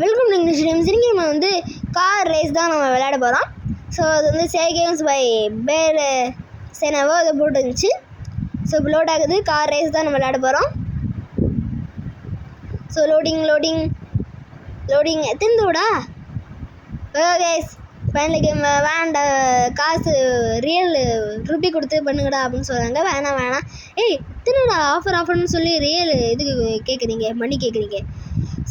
Welcome to English names. இன்றைக்கி நம்ம வந்து கார் ரேஸ் தான் நம்ம விளையாட போகிறோம். ஸோ அது வந்து சே கேம்ஸ் பை பேர் சேனாவோ அதை போட்டு இருந்துச்சு. ஸோ இப்போ லோட் ஆகுது. கார் ரேஸ் தான் நம்ம விளையாட போகிறோம். ஸோ லோடிங் எத்தனை கைஸ் ஃபைனல் கேம் வேண்ட காசு ரியல் ரூபி கொடுத்து பண்ணுங்கடா அப்படின்னு சொல்கிறாங்க. வேணாம் ஏய் எத்தனைடா ஆஃபர்னு சொல்லி ரியல் இதுக்கு கேட்குறீங்க, மணி கேட்குறீங்க.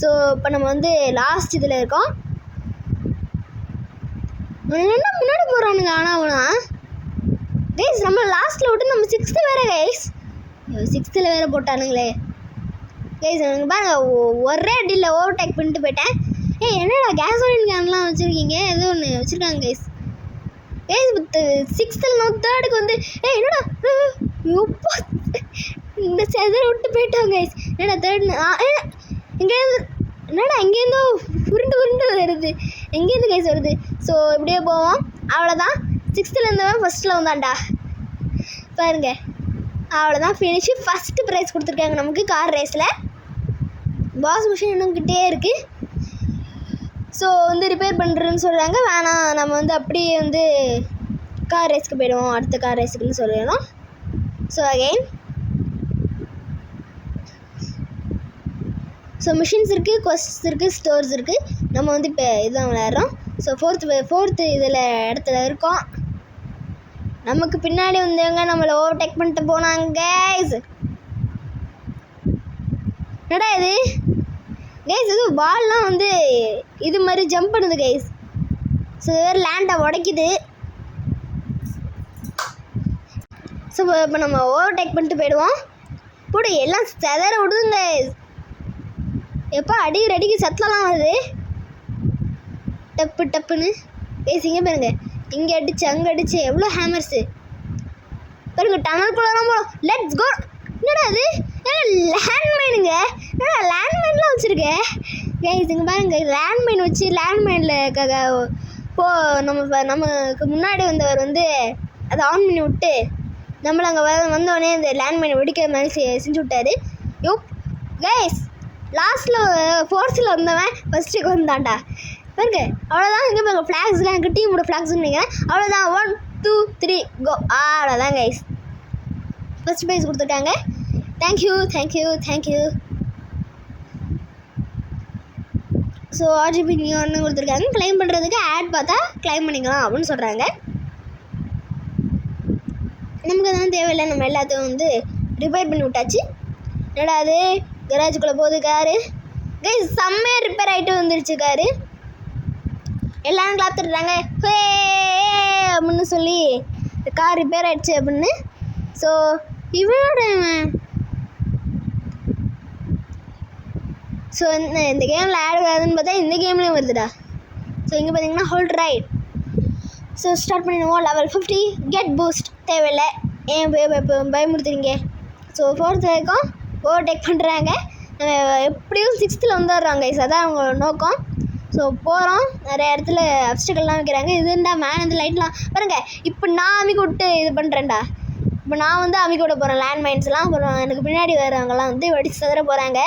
ஸோ இப்போ நம்ம வந்து லாஸ்ட் இதில் இருக்கோம். என்ன முன்னாடி போகிறானுங்க. ஆனால் கைஸ் நம்ம லாஸ்ட்டில் விட்டு நம்ம 6th வேறு கைஸ் 6th வேறு போட்டானுங்களே கைஸ். எனக்கு பாருங்க ஒரே அடியில் ஓவர்டேக் பண்ணிட்டு போயிட்டேன். ஏய் என்னடா கேசோலின் கேன்லாம் வச்சுருக்கீங்க, ஏதோ ஒன்று வச்சுருக்காங்க கைஸ். 6th 3rd வந்து என்னடா இந்த செதற விட்டு போயிட்டாங்க கைஸ். என்னடா 3rd இங்கேருந்து இங்கேருந்தோ உருண்டு வருது. எங்கேருந்து கைஸ் வருது. ஸோ இப்படியே போவோம். அவ்வளோதான். 6th இருந்தவன் 1st வந்தான்டா பாருங்க. அவ்வளோதான் ஃபினிஷு. ஃபஸ்ட்டு ப்ரைஸ் கொடுத்துருக்காங்க நமக்கு கார் ரேஸில். பாஸ் மிஷின் இன்னும்கிட்டே இருக்குது. ஸோ வந்து ரிப்பேர் பண்ணுறேன்னு சொல்கிறாங்க. வேணாம், நம்ம வந்து அப்படியே வந்து கார் ரேஸ்க்கு போயிடுவோம், அடுத்த கார் ரேஸுக்குன்னு சொல்லிடணும். ஸோ அகெயின் ஸோ மிஷின்ஸ் இருக்குது, கொஸ்ட்ஸ் இருக்குது, ஸ்டோர்ஸ் இருக்குது. நம்ம வந்து இப்போ இதுதான் விளையாடுறோம். ஸோ ஃபோர்த்து இதில் இடத்துல இருக்கோம். நமக்கு பின்னாடி வந்தவங்க நம்மளை ஓவர்டேக் பண்ணிட்டு போனாங்க கைஸ். என்னடா இது கைஸ், இது பால்லாம் வந்து இது மாதிரி ஜம்ப் பண்ணுது கைஸ். ஸோ லேண்டை உடைக்குது. ஸோ இப்போ நம்ம ஓவர்டேக் பண்ணிட்டு போயிடுவோம். கூட எல்லாம் செதற விடுதுங்க கைஸ். எப்போ அடிக்கு சத்தலாம் வருது டப்புன்னு கைஸ். இங்கே பாருங்க, இங்கே அடிச்சு அங்கே அடிச்சு எவ்வளோ ஹேமர்ஸு பாருங்க. டனல்குள்ளலாம் போகிறோம். Let's go. என்னடா அது லேண்ட்மைனுங்க. என்னடா லேண்ட்மைன்லாம் வச்சுருக்கேன் கைஸ். இங்கே பாருங்க, லேண்ட்மைன் வச்சு லேண்ட்மைனில் நமக்கு முன்னாடி வந்தவர் வந்து அதை ஆன் பண்ணி விட்டு நம்மளை அங்கே வந்தோடனே இந்த லேண்ட்மைனை வெடிக்கிற மாதிரி செஞ்சு விட்டாரு. கைஸ் லாஸ்ட்டில் 4th வந்தவன் 1st வந்தான்டா பாருங்க. அவ்வளோதான். இங்கே பாருங்க ஃப்ளாக்ஸ்லாம் எங்கள் டீமோட ஃப்ளாக்ஸ்ன்னு நினைக்கிறேன். அவ்வளோதான். 1 2 3 கோ. அவ்வளோதான் கைஸ். ஃபஸ்ட் ப்ரைஸ் கொடுத்துருக்காங்க. தேங்க்யூ. ஸோ ஆர்ஜிபி நீங்கள் ஒன்று கொடுத்துருக்காங்க. கிளைம் பண்ணுறதுக்கு ஆட் பார்த்தா கிளைம் பண்ணிக்கலாம் அப்படின்னு சொல்கிறாங்க. நமக்கு அதெல்லாம் தேவையில்லை. நம்ம எல்லாத்தையும் வந்து ரிப்பேர் பண்ணி விட்டாச்சு. என்னடா அது கராஜுக்குள்ளே போகுது காரு கைஸ். செம்மையாக ரிப்பேர் ஆகிட்டு வந்துருச்சு காரு. எல்லாரும் கிளாப் தட்டுறாங்க ஹே அப்படின்னு சொல்லி கார் ரிப்பேர் ஆகிடுச்சு அப்படின்னு. ஸோ இவனோட ஸோ இந்த கேமில் ஆட் வராதுன்னு பார்த்தா இந்த கேம்லேயும் வருதுடா. ஸோ இங்கே பார்த்தீங்கன்னா ஹோல்ட் ரைட். ஸோ ஸ்டார்ட் பண்ணிடுவோம். லெவல் 50 கெட் பூஸ்ட் தேவையில்லை. ஏன் பயமுறுத்துறீங்க. ஸோ 4th வரைக்கும் ஓவர்டேக் பண்ணுறாங்க. நம்ம எப்படியும் 6th வந்துடுறாங்க கைஸ். அதான் அவங்க நோக்கம். ஸோ போகிறோம். நிறைய இடத்துல அப்ஸ்டிக்கல்லாம் வைக்கிறாங்க. இதுண்டா மேலே வந்து லைட்லாம் பாருங்க. இப்போ நான் அமிக்க விட்டு இது பண்ணுறேன்டா. இப்போ நான் வந்து அமிக்க விட போகிறேன் லேண்ட்மைன்ஸ்லாம். அப்புறம் எனக்கு பின்னாடி வரவங்கலாம் வந்து வெடிச்சு சதுர போகிறாங்க.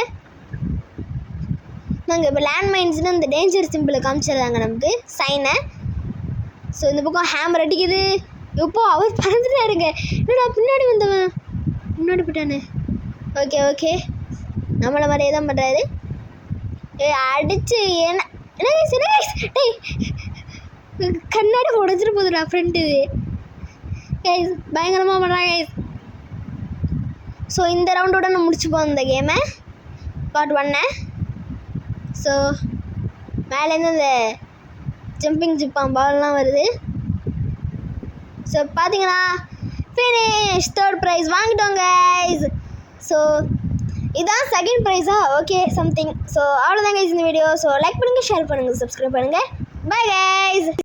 நாங்கள் இப்போ லேண்ட்மைன்ஸ்னு இந்த டேஞ்சர் சிம்பிளை காமிச்சிடுறாங்க நமக்கு சைனை. ஸோ இந்த பக்கம் ஹேமர் அடிக்குது. எப்போ அவர் பறந்துட்டாருங்க. என்னடா பின்னாடி வந்தவன் முன்னாடி போயிட்டானே. ஓகே நம்மளை மாதிரியே தான் பண்ணுறாரு. அடிச்சு என்ன டேய் கண்ணாடி உடஞ்சிட்டு போகுதுடா ஃப்ரெண்டு கைஸ். பயங்கரமாக பண்ணுறாங்க கைஸ். ஸோ இந்த ரவுண்டோட நான் முடிச்சுப்போம் இந்த கேமை, பார்ட் 1. ஸோ மேலேருந்து இந்த ஜம்பிங் ஜிப்பான் பால்லாம் வருது. ஸோ பார்த்தீங்கன்னா ஃபினிஷ். 3rd ப்ரைஸ் வாங்கிட்டோம் கைஸ். ஸோ இதான் 2nd ப்ரைஸா ஓகே சம்திங். ஸோ அவ்வளோதான் கைஸ் இந்த வீடியோ. ஸோ லைக் பண்ணுங்கள், ஷேர் பண்ணுங்கள், சப்ஸ்கிரைப் பண்ணுங்கள். Bye guys.